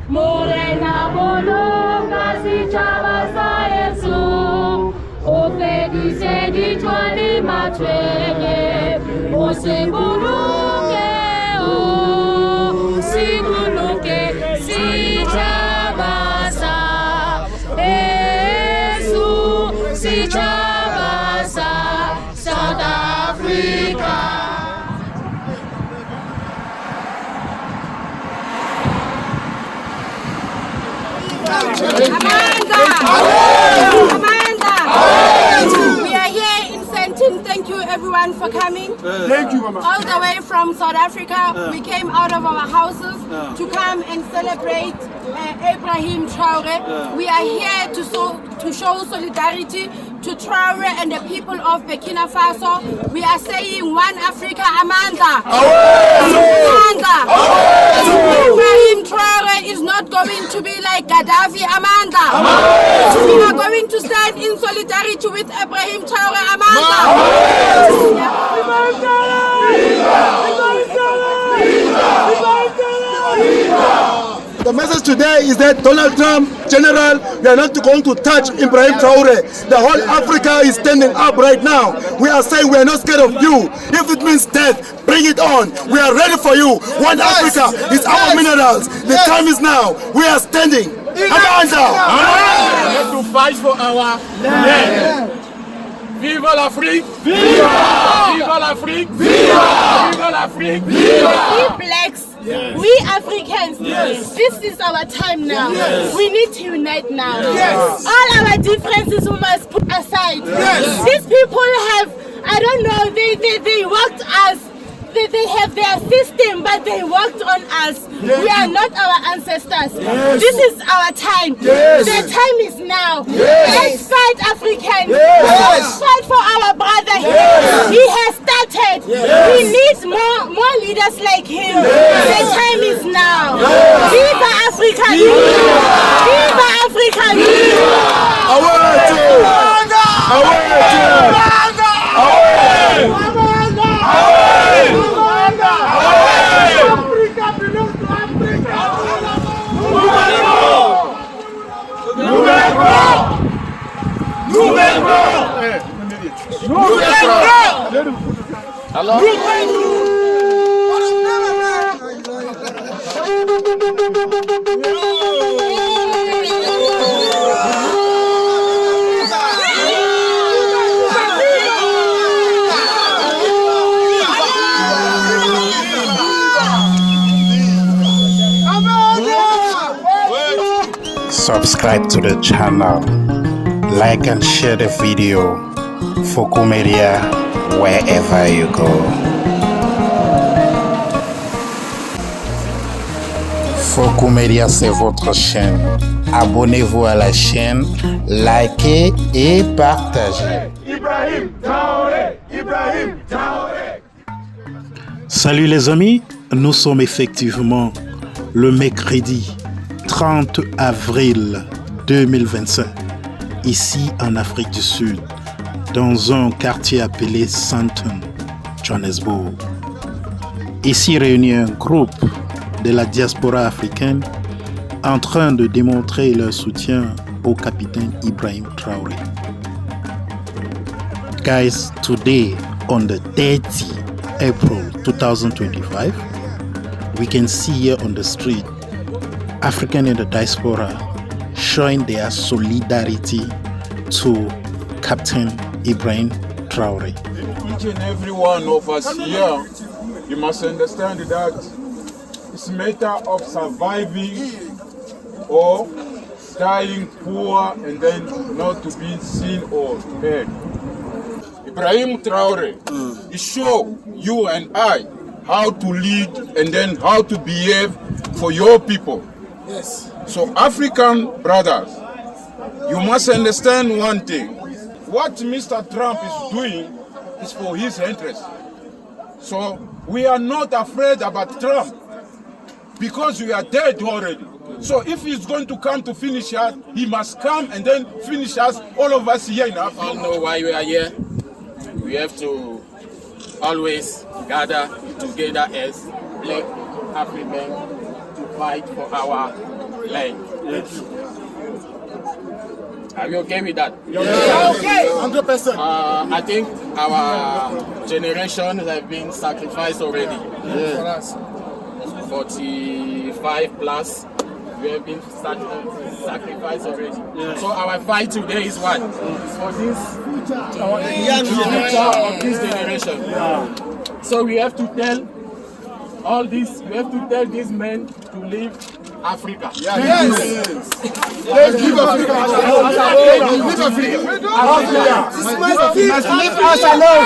Morena Bolonga si Chavasa Yesu. Ofe di se di twali matwege. Osebuluke o. Sibuluke si Chavasa. Yesu si Chavasa. South Africa. Amanda! We are here in Sentin. Thank you everyone for coming. Thank you, Mama. All the way from South Africa, we came out of our houses to come and celebrate Ibrahim Traore. We are here to show solidarity to Traore and the people of Burkina Faso. We are saying one Africa, Amanda. Amanda. Ibrahim Traore is not going to be like Gaddafi, Amanda. We are going to stand in solidarity with Ibrahim Traore, Amanda. The message today is that Donald Trump, General, we are not going to touch Ibrahim Traore. The whole Africa is standing up right now. We are saying we are not scared of you. If it means death, bring it on. We are ready for you. One Africa is our minerals. The time is now. We are standing. Amanda! We have to fight for our land. Vive l'Afrique! Viva! Vive l'Afrique! Viva! Vive l'Afrique! Viva! We blacks, we Africans, this is our time now. We need to unite now. All our differences we must put aside. These people have, I don't know, they worked us. They have their system, but they worked on us. We are not our ancestors. This is our time. The time is now. Let's fight, Africans. Let's fight for our brother. He has started. We need more leaders like him. The time is now. Viva Africa! Viva Africa! Subscribe to the channel, like and share the video. Fokou Media, wherever you go. Fokou Media, c'est votre chaîne. Abonnez-vous à la chaîne, likez et partagez. Ibrahim Traoré! Ibrahim Traoré! Salut les amis, nous sommes effectivement le mercredi 30 avril 2025, ici en Afrique du Sud, dans un quartier appelé Sentin, Johannesburg. Ici réunit un groupe de la diaspora africaine en train de démontrer leur soutien au capitaine Ibrahim Traoré. Guys, today on the 30th April 2025, we can see here on the street African in the diaspora showing their solidarity to Captain Ibrahim Traore. Each and every one of us here, you must understand that it's a matter of surviving or dying poor and then not to be seen or heard. Ibrahim Traore, he show you and I how to lead and then how to behave for your people. Yes. So African brothers, you must understand one thing. What Mr. Trump is doing is for his interest. So we are not afraid about Trump because we are dead already. So if he's going to come to finish us, he must come and then finish us, all of us here in Africa. I don't know why we are here. We have to always gather together as black Africans to fight for our land. Are we okay with that? Okay, 100%. I think our generation has been sacrificed already. 45 plus, we have been sacrificed already. So our fight today is what? For this future of this generation. So we have to tell all this, we have to tell these men to leave Africa. Yes. Let's leave Africa. Leave us alone.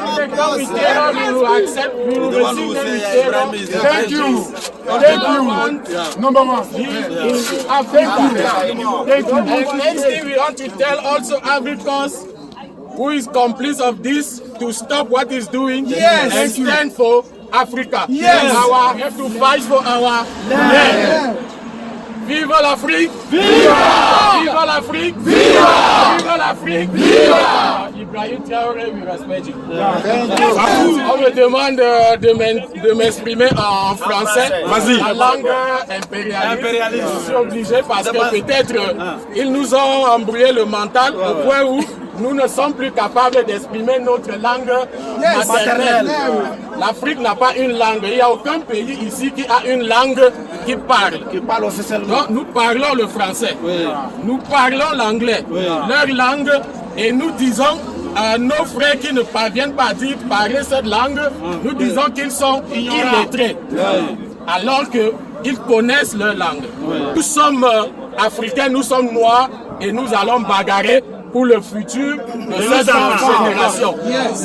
If they come with terror, we will accept, we will receive them with terror. Thank you. Thank you. Number one. In Africa. And next thing we want to tell also Africans who is complice of this to stop what he's doing and stand for Africa. Yes. We have to fight for our land. Vive l'Afrique! Viva! Vive l'Afrique! Viva! Vive l'Afrique! Viva! Ibrahim Traoré, we respect you. On me demande de m'exprimer en français. Vas-y. La langue impérialiste. Je suis obligé parce que peut-être ils nous ont embrouillé le mental au point où nous ne sommes plus capables d'exprimer notre langue maternelle. L'Afrique n'a pas une langue. Il n'y a aucun pays ici qui a une langue qui parle. Donc nous parlons le français. Nous parlons l'anglais. Leur langue. Et nous disons à nos frères qui ne parviennent pas à parler cette langue, nous disons qu'ils sont illettrés. Alors qu'ils connaissent leur langue. Nous sommes africains, nous sommes noirs et nous allons bagarrer pour le futur de cette génération.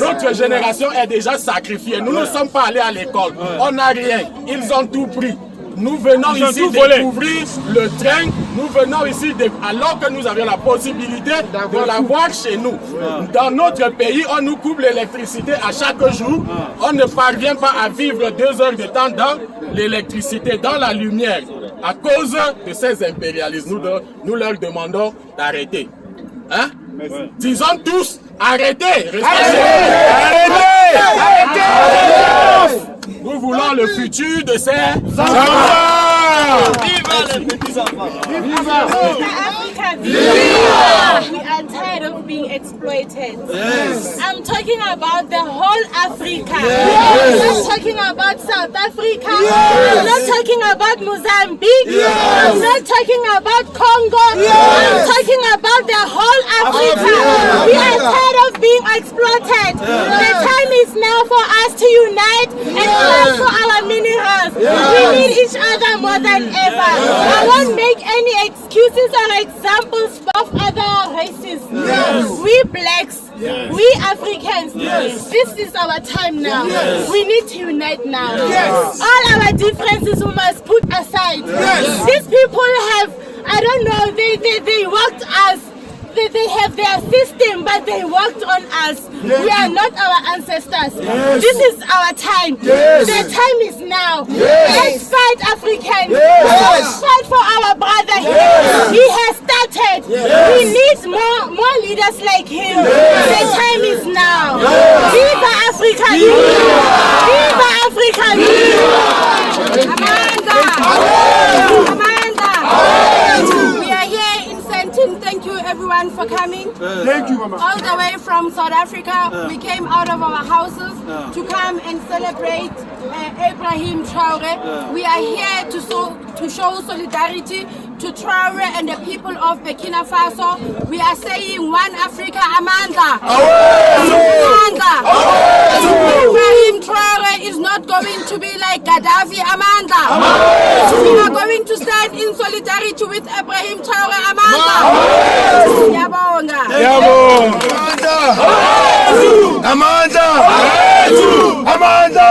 Notre génération est déjà sacrifiée. Nous ne sommes pas allés à l'école. On n'a rien. Ils ont tout pris. Nous venons ici découvrir le train. Nous venons ici, alors que nous avions la possibilité de l'avoir chez nous. Dans notre pays, on nous coupe l'électricité à chaque jour. On ne parvient pas à vivre 2 heures de temps dans l'électricité, dans la lumière. À cause de ces impérialistes, nous leur demandons d'arrêter. Hein? Disons tous, arrêtez! Arrêtez! Nous voulons le futur de ces enfants! Viva les petits enfants! Viva! We are tired of being exploited. I'm talking about the whole Africa. I'm not talking about South Africa. I'm not talking about Mozambique. I'm not talking about Congo. I'm talking about the whole Africa. We are tired of being exploited. The time is now for us to unite and fight for our minerals. We need each other more than ever. I won't make any excuses or examples of other races. We blacks, we Africans, this is our time now. We need to unite now. All our differences we must put aside. These people have, I don't know, they worked us. They have their system, but they worked on us. We are not our ancestors. This is our time. The time is now. Let's fight Africans. Let's fight for our brother here. He has started. We need more leaders like him. The time is now. Viva Africa! Viva Africa! Amanda! We are here in Sentin. Thank you everyone for coming. Thank you, Mama. All the way from South Africa, we came out of our houses to come and celebrate Ibrahim Traore. We are here to show solidarity to Traore and the people of Burkina Faso. We are saying one Africa, Amanda. Amanda. Ibrahim Traore is not going to be like Gaddafi, Amanda. We are going to stand in solidarity with Ibrahim Traore, Amanda. Yabonga. Amanda! Amanda!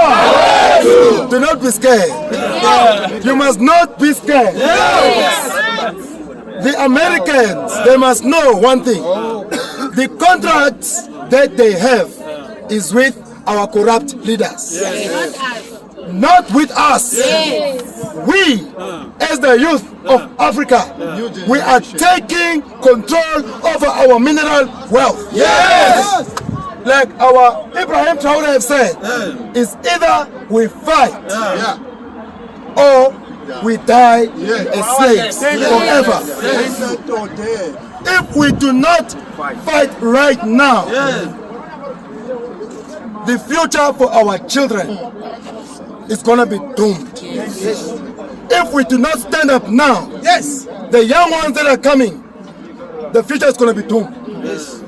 Do not be scared. You must not be scared. The Americans, they must know one thing. The contracts that they have is with our corrupt leaders. Not with us. We, as the youth of Africa, we are taking control over our mineral wealth. Like our Ibrahim Traoré have said, it's either we fight or we die as slaves forever. If we do not fight right now, the future for our children is going to be doomed. If we do not stand up now, the young ones that are coming, the future is going to be doomed.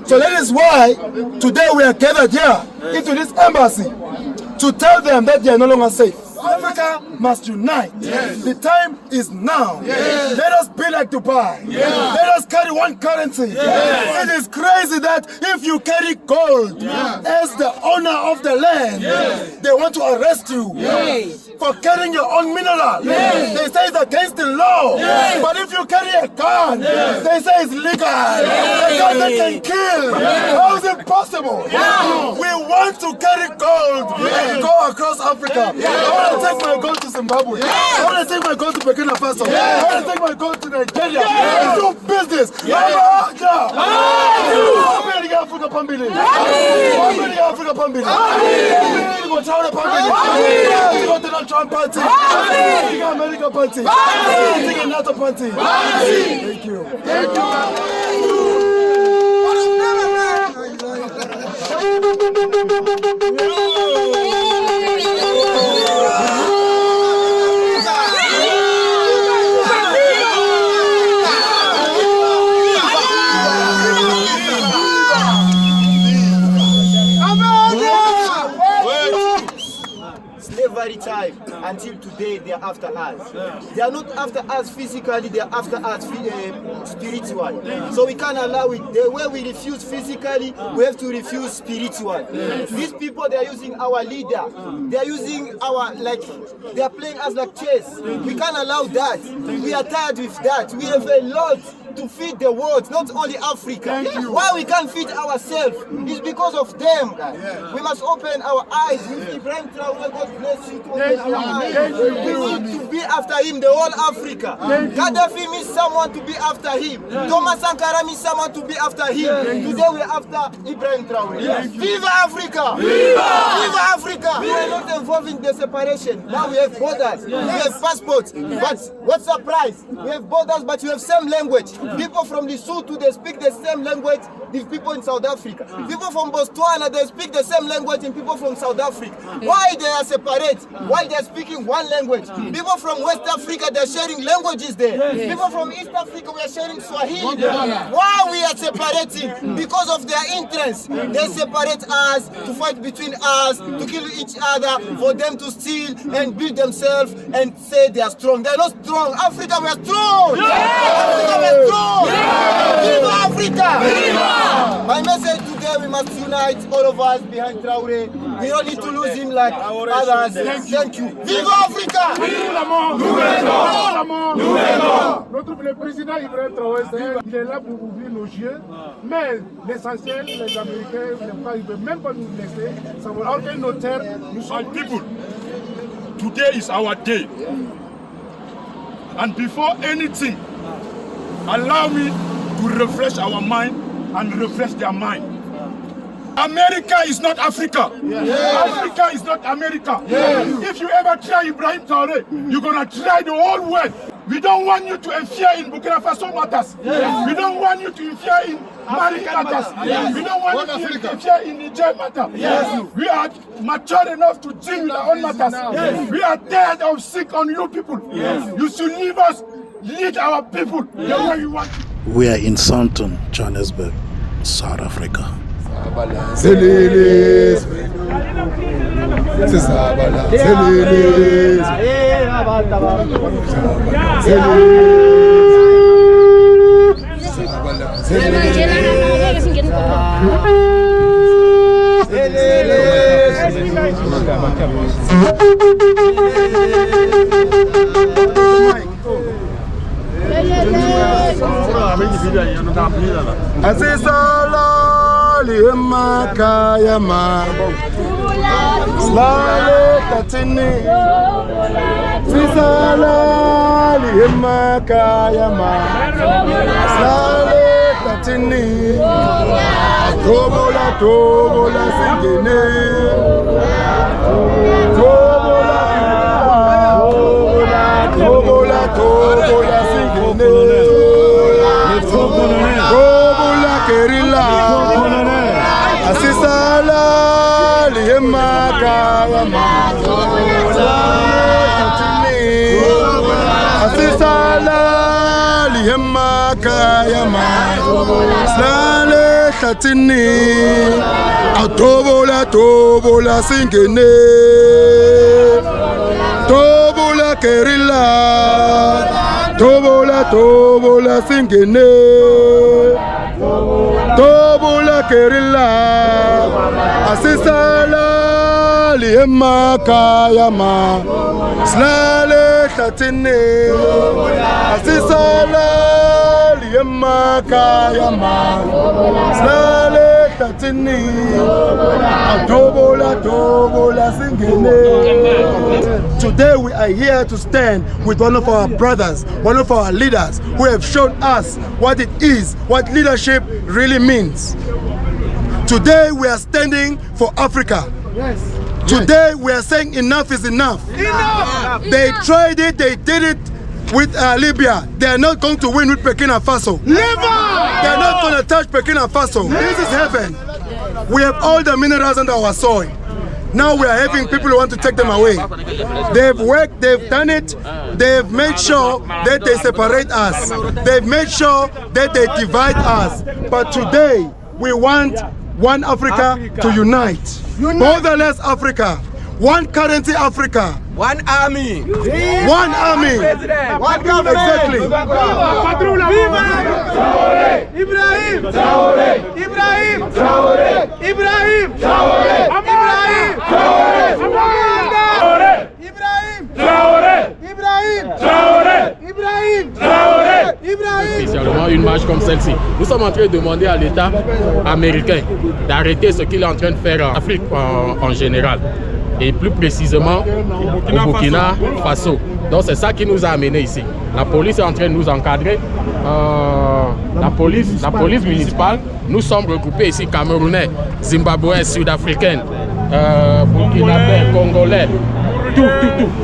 So that is why today we are gathered here into this embassy to tell them that they are no longer safe. Africa must unite. The time is now. Let us be like Dubai. Let us carry one currency. It is crazy that if you carry gold as the owner of the land, they want to arrest you for carrying your own mineral. They say it's against the law. But if you carry a gun, they say it's legal. A gun that can kill. How is it possible? We want to carry gold and go across Africa. I want to take my gold to Zimbabwe. I want to take my gold to Burkina Faso. I want to take my gold to Nigeria. Do business. Africa Pambili. Africa Pambili. Donald Trump party. America party. NATO party. Thank you. Thank you. Time until today they are after us. They are not after us physically, they are after us spiritually. So we can't allow it. The way we refuse physically, we have to refuse spiritually. These people, they are using our leader. They are using our, they are playing us like chess. We can't allow that. We are tired with that. We have a lot to feed the world, not only Africa. Why we can't feed ourselves is because of them. We must open our eyes. Ibrahim Traoré, God bless you. We need to be after him, the whole Africa. Gaddafi means someone to be after him. Thomas Sankara means someone to be after him. Today we are after Ibrahim Traoré. Viva Africa! Viva Africa! We are not involved in the separation. Now we have borders, we have passports. But what's the price? We have borders, but we have same language. People from Lesotho, they speak the same language with people in South Africa. People from Botswana, they speak the same language in people from South Africa. Why they are separate? Why they are speaking one language? People from West Africa, they are sharing languages there. People from East Africa, we are sharing Swahili. Why we are separating? Because of their interests. They separate us, to fight between us, to kill each other, for them to steal and build themselves and say they are strong. They are not strong. Africa, we are strong. Africa, we are strong. Viva Africa! Viva! My message today, we must unite, all of us behind Traoré. We don't need to lose him like others. Thank you. Viva Africa! Notre président Ibrahim Traoré, il est là pour ouvrir nos yeux, mais l'essentiel, les Américains, ils ne veulent même pas nous laisser savoir. Ok, nos terres, nous sommes people. Today is our day. And before anything, allow me to refresh our mind and refresh their mind. America is not Africa. Africa is not America. If you ever try Ibrahim Traoré, you're going to try the whole world. We don't want you to interfere in Burkina Faso matters. We don't want you to interfere in Mali matters. We don't want you to interfere in Niger matters. We are mature enough to deal with our own matters. We are tired of sick on you people. You should leave us, lead our people the way you want. We are in Soutien, Johannesburg, South Africa. Lima kayama Slale tatini Sisala lima kayama Slale tatini Tobola singene Tobola Tobola, tobola, singene. Tobola, kerila. Asisala, lihema, kayama. Asisala, lihema, kayama. Slale, tatini. Tobola, tobola, singene. Tobola, kerila. Tobola, tobola, singene. Tobola, kerila. Asisala, lihema, kayama. Slale, tatini. Asisala, lihema, kayama. Slale, tatini. Tobola, tobola, singene. Today we are here to stand with one of our brothers, one of our leaders who have shown us what it is, what leadership really means. Today we are standing for Africa. Yes. Today we are saying enough is enough. Enough. They tried it, they did it with Libya. They are not going to win with Burkina Faso. Never! They are not going to touch Burkina Faso. This is heaven. We have all the minerals under our soil. Now we are having people who want to take them away. They've worked, they've done it, they've made sure that they separate us. They've made sure that they divide us. But today, we want one Africa to unite. Borderless Africa. One currency Africa. One army. One army. One government. Exactly. Ibrahim Traoré. Ibrahim Traoré. Ibrahim Traoré. Ibrahim Traoré. Ibrahim Traoré. Ibrahim Traoré. Ibrahim Traoré. Ibrahim. Spécialement une marche comme celle-ci. Nous sommes en train de demander à l'État américain d'arrêter ce qu'il est en train de faire en Afrique en général. Et plus précisément au Burkina Faso. Donc c'est ça qui nous a amenés ici. La police est en train de nous encadrer. La police municipale, nous sommes regroupés ici, Camerounais, Zimbabwais, Sud-Africains, Burkinabes, Congolais, tout.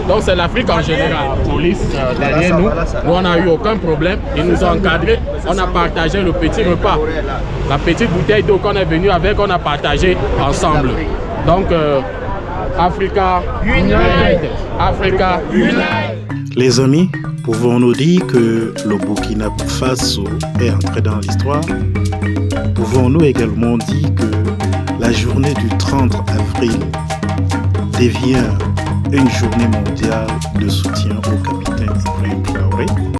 Donc c'est l'Afrique en général. La police derrière nous, on n'a eu aucun problème. Ils nous ont encadrés, on a partagé le petit repas. La petite bouteille d'eau qu'on est venu avec, on a partagé ensemble. Donc Africa United. Africa United. Les amis, pouvons-nous dire que le Burkina Faso est entré dans l'histoire? Pouvons-nous également dire que la journée du 30 avril devient une journée mondiale de soutien au capitaine Ibrahim Traoré?